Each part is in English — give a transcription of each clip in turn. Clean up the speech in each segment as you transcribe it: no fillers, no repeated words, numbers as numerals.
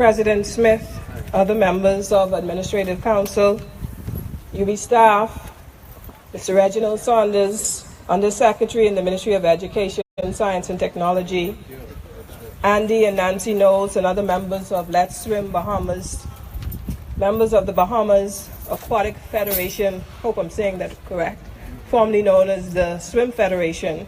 President Smith, other members of Administrative Council, UB staff, Mr. Reginald Saunders, Undersecretary in the Ministry of Education, Science and Technology, Andy and Nancy Knowles, and other members of Let's Swim Bahamas, members of the Bahamas Aquatic Federation, hope I'm saying that correct, formerly known as the Swim Federation,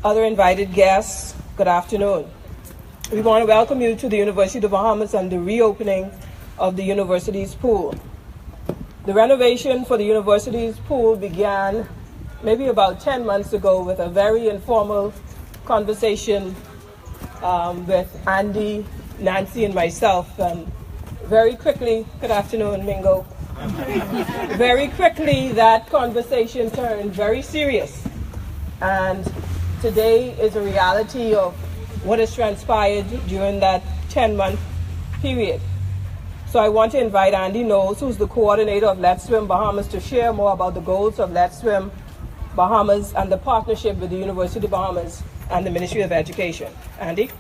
other invited guests, good afternoon. We want to welcome you to the University of the Bahamas and the reopening of the university's pool. The renovation for the university's pool began maybe about 10 months ago with a very informal conversation with Andy, Nancy, and myself. And very quickly, good afternoon, Mingo. Very quickly, that conversation turned very serious. And today is a reality of what has transpired during that 10-month period. So I want to invite Andy Knowles, who's the coordinator of Let's Swim Bahamas, to share more about the goals of Let's Swim Bahamas and the partnership with the University of the Bahamas and the Ministry of Education. Andy?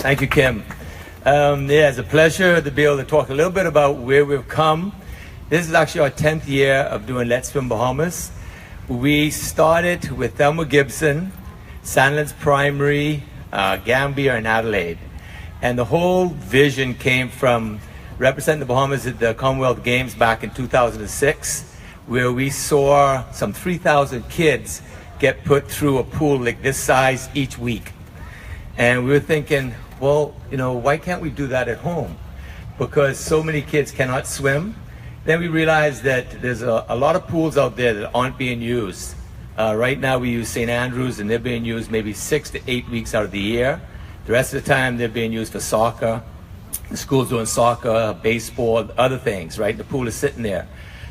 Thank you, Kim. It's a pleasure to be able to talk a little bit about where we've come. This is actually our 10th year of doing Let's Swim Bahamas. We started with Thelma Gibson, Sandlands Primary, Gambia, and Adelaide. And the whole vision came from representing the Bahamas at the Commonwealth Games back in 2006, where we saw some 3,000 kids get put through a pool like this size each week. And we were thinking, well, why can't we do that at home? Because so many kids cannot swim. Then we realized that there's a lot of pools out there that aren't being used. Right now we use St. Andrews, and they're being used maybe 6 to 8 weeks out of the year. The rest of the time they're being used for soccer. The school's doing soccer, baseball, other things, right? The pool is sitting there.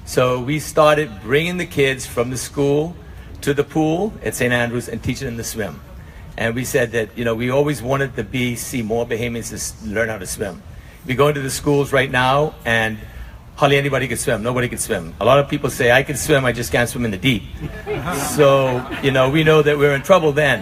So we started bringing the kids from the school to the pool at St. Andrews and teaching them to swim. And we said that, we always wanted to see more Bahamians learn how to swim. We go into the schools right now, and hardly anybody can swim. Nobody can swim. A lot of people say, I can swim, I just can't swim in the deep. So, we know that we're in trouble then.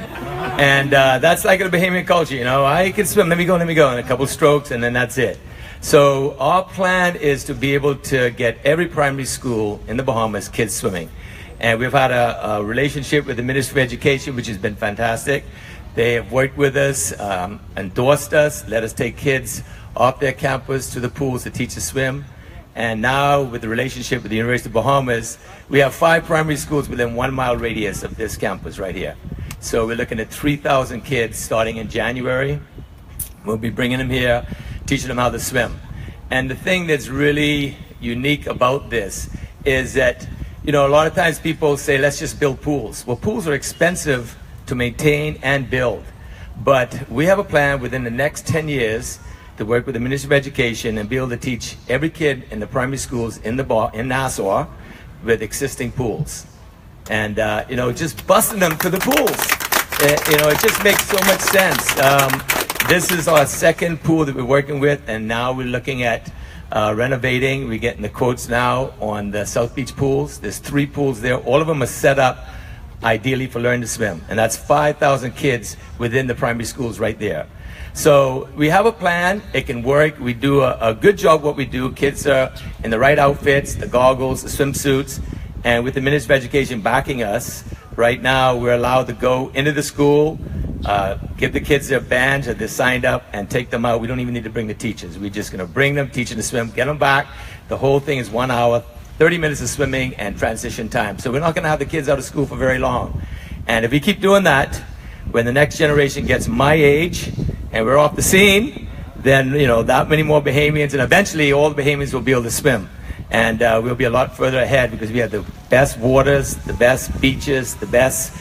And that's like a Bahamian culture, I can swim, let me go, and a couple strokes, and then that's it. So our plan is to be able to get every primary school in the Bahamas kids swimming. And we've had a relationship with the Ministry of Education, which has been fantastic. They have worked with us, endorsed us, let us take kids off their campus to the pools to teach to swim. And now, with the relationship with the University of the Bahamas, we have 5 primary schools within 1 mile radius of this campus right here. So we're looking at 3,000 kids starting in January. We'll be bringing them here, teaching them how to swim. And the thing that's really unique about this is that, a lot of times people say, let's just build pools. Well, pools are expensive to maintain and build. But we have a plan within the next 10 years to work with the Ministry of Education and be able to teach every kid in the primary schools in Nassau with existing pools. And, just busting them to the pools. It just makes so much sense. This is our second pool that we're working with, and now we're looking at renovating. We're getting the quotes now on the South Beach pools. There's 3 pools there. All of them are set up ideally for learning to swim. And that's 5,000 kids within the primary schools right there. So we have a plan. It can work. We do a good job what we do. Kids are in the right outfits, the goggles, the swimsuits. And with the Ministry of Education backing us, right now we're allowed to go into the school, give the kids their badge that they're signed up, and take them out. We don't even need to bring the teachers. We're just going to bring them, teach them to swim, get them back. The whole thing is 1 hour, 30 minutes of swimming, and transition time. So we're not going to have the kids out of school for very long. And if we keep doing that, when the next generation gets my age and we're off the scene, then that many more Bahamians, and eventually all the Bahamians will be able to swim. And we'll be a lot further ahead because we have the best waters, the best beaches, the best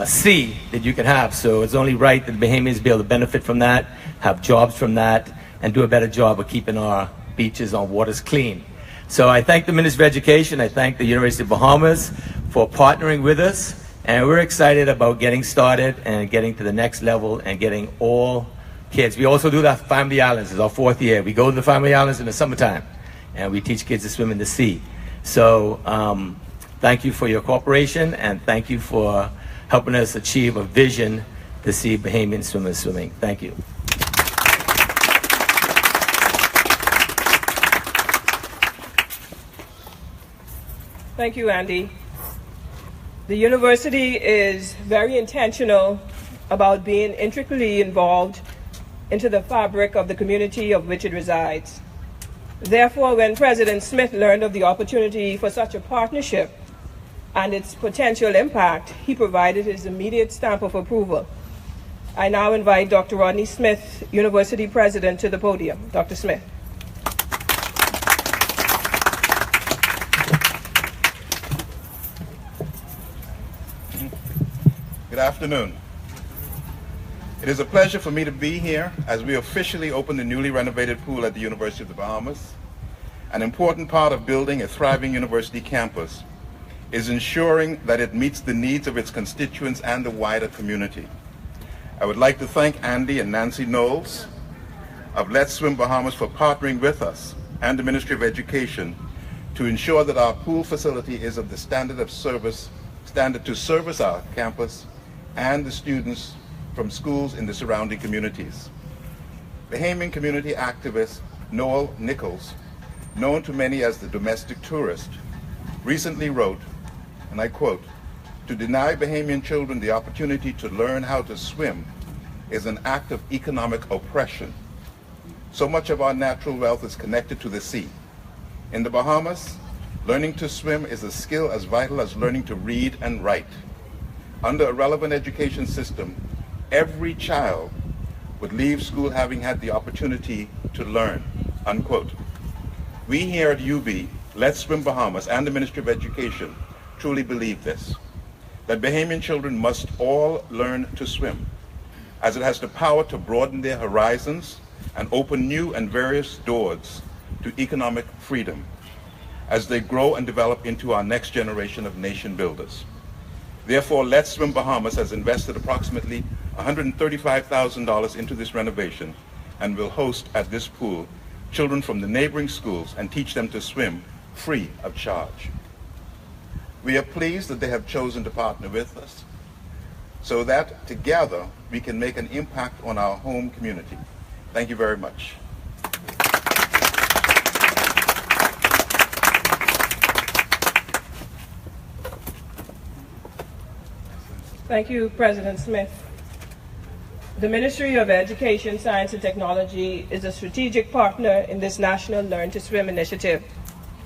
sea that you can have. So it's only right that the Bahamians be able to benefit from that, have jobs from that, and do a better job of keeping our beaches, our waters clean. So I thank the Ministry of Education, I thank the University of Bahamas for partnering with us, and we're excited about getting started and getting to the next level and getting all kids. We also do that Family Islands. It's our 4th year. We go to the Family Islands in the summertime, and we teach kids to swim in the sea. So thank you for your cooperation, and thank you for helping us achieve a vision to see Bahamian swimmers swimming. Thank you. Thank you, Andy. The university is very intentional about being intricately involved into the fabric of the community of which it resides. Therefore, when President Smith learned of the opportunity for such a partnership and its potential impact, he provided his immediate stamp of approval. I now invite Dr. Rodney Smith, University President, to the podium. Dr. Smith. Good afternoon. It is a pleasure for me to be here as we officially open the newly renovated pool at the University of the Bahamas. An important part of building a thriving university campus is ensuring that it meets the needs of its constituents and the wider community. I would like to thank Andy and Nancy Knowles of Let's Swim Bahamas for partnering with us and the Ministry of Education to ensure that our pool facility is of the standard to service our campus and the students from schools in the surrounding communities. Bahamian community activist Noel Nichols, known to many as the domestic tourist, recently wrote, and I quote, "To deny Bahamian children the opportunity to learn how to swim is an act of economic oppression. So much of our natural wealth is connected to the sea. In the Bahamas, learning to swim is a skill as vital as learning to read and write. Under a relevant education system, every child would leave school having had the opportunity to learn," unquote. We here at UB, Let's Swim Bahamas, and the Ministry of Education truly believe this, that Bahamian children must all learn to swim, as it has the power to broaden their horizons and open new and various doors to economic freedom as they grow and develop into our next generation of nation builders. Therefore, Let's Swim Bahamas has invested approximately $135,000 into this renovation and will host at this pool children from the neighboring schools and teach them to swim free of charge. We are pleased that they have chosen to partner with us so that together we can make an impact on our home community. Thank you very much. Thank you, President Smith. The Ministry of Education, Science and Technology is a strategic partner in this National Learn to Swim initiative,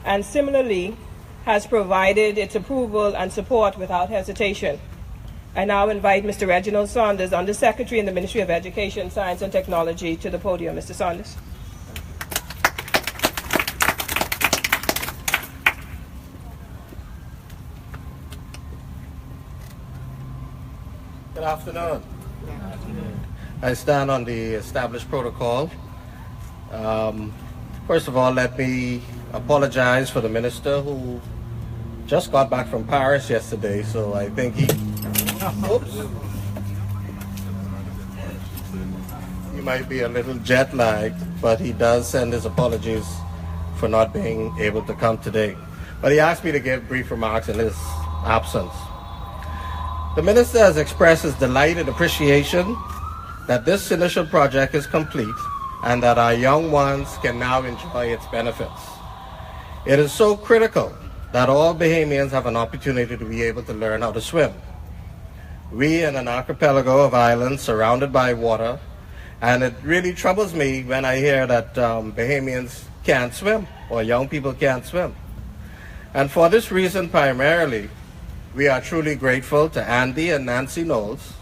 and similarly has provided its approval and support without hesitation. I now invite Mr. Reginald Saunders, Undersecretary in the Ministry of Education, Science and Technology, to the podium. Mr. Saunders. Good afternoon. I stand on the established protocol. First of all, let me apologize for the minister who just got back from Paris yesterday, so I think he might be a little jet lagged, but he does send his apologies for not being able to come today. But he asked me to give brief remarks in his absence. The minister has expressed his delight and appreciation that this initial project is complete and that our young ones can now enjoy its benefits. It is so critical that all Bahamians have an opportunity to be able to learn how to swim. We in an archipelago of islands surrounded by water, and it really troubles me when I hear that Bahamians can't swim or young people can't swim. And for this reason primarily, we are truly grateful to Andy and Nancy Knowles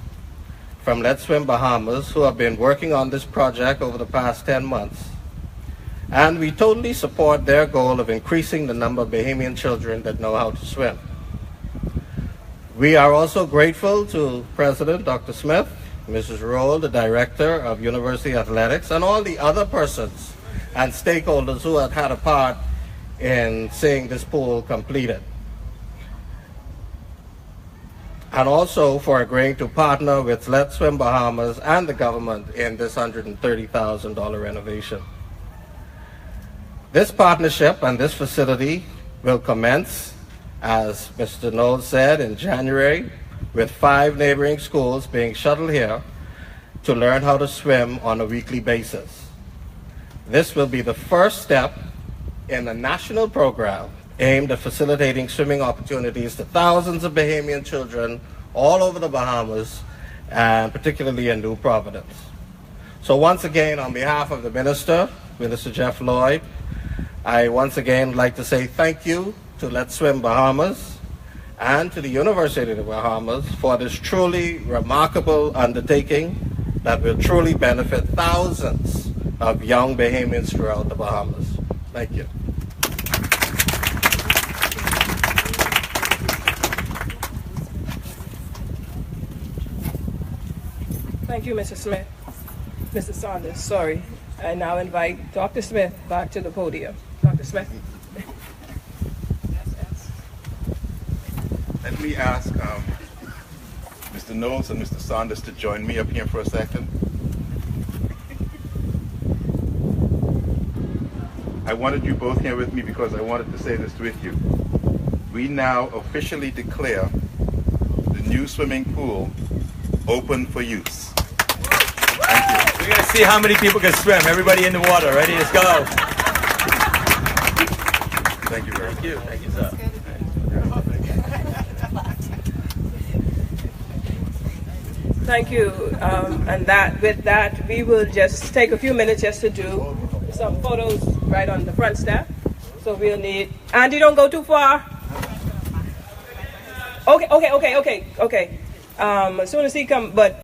from Let's Swim Bahamas, who have been working on this project over the past 10 months. And we totally support their goal of increasing the number of Bahamian children that know how to swim. We are also grateful to President Dr. Smith, Mrs. Roll, the Director of University Athletics, and all the other persons and stakeholders who have had a part in seeing this pool completed. And also for agreeing to partner with Let's Swim Bahamas and the government in this $130,000 renovation. This partnership and this facility will commence, as Mr. Knowles said, in January, with 5 neighboring schools being shuttled here to learn how to swim on a weekly basis. This will be the first step in a national program aimed at facilitating swimming opportunities to thousands of Bahamian children all over the Bahamas, and particularly in New Providence. So once again, on behalf of the Minister, Minister Jeff Lloyd, I once again would like to say thank you to Let's Swim Bahamas and to the University of the Bahamas for this truly remarkable undertaking that will truly benefit thousands of young Bahamians throughout the Bahamas. Thank you. Thank you, Mr. Smith. Mr. Saunders, sorry. I now invite Dr. Smith back to the podium. Dr. Smith. Let me ask Mr. Knowles and Mr. Saunders to join me up here for a second. I wanted you both here with me because I wanted to say this with you. We now officially declare the new swimming pool open for use. Thank you. We're going to see how many people can swim. Everybody in the water. Ready? Let's go. Thank you very much. Thank you. Thank you, sir. Thank you. And with that, we will just take a few minutes just to do some photos right on the front step. So we'll need, Andy, don't go too far. Okay. As soon as he comes, but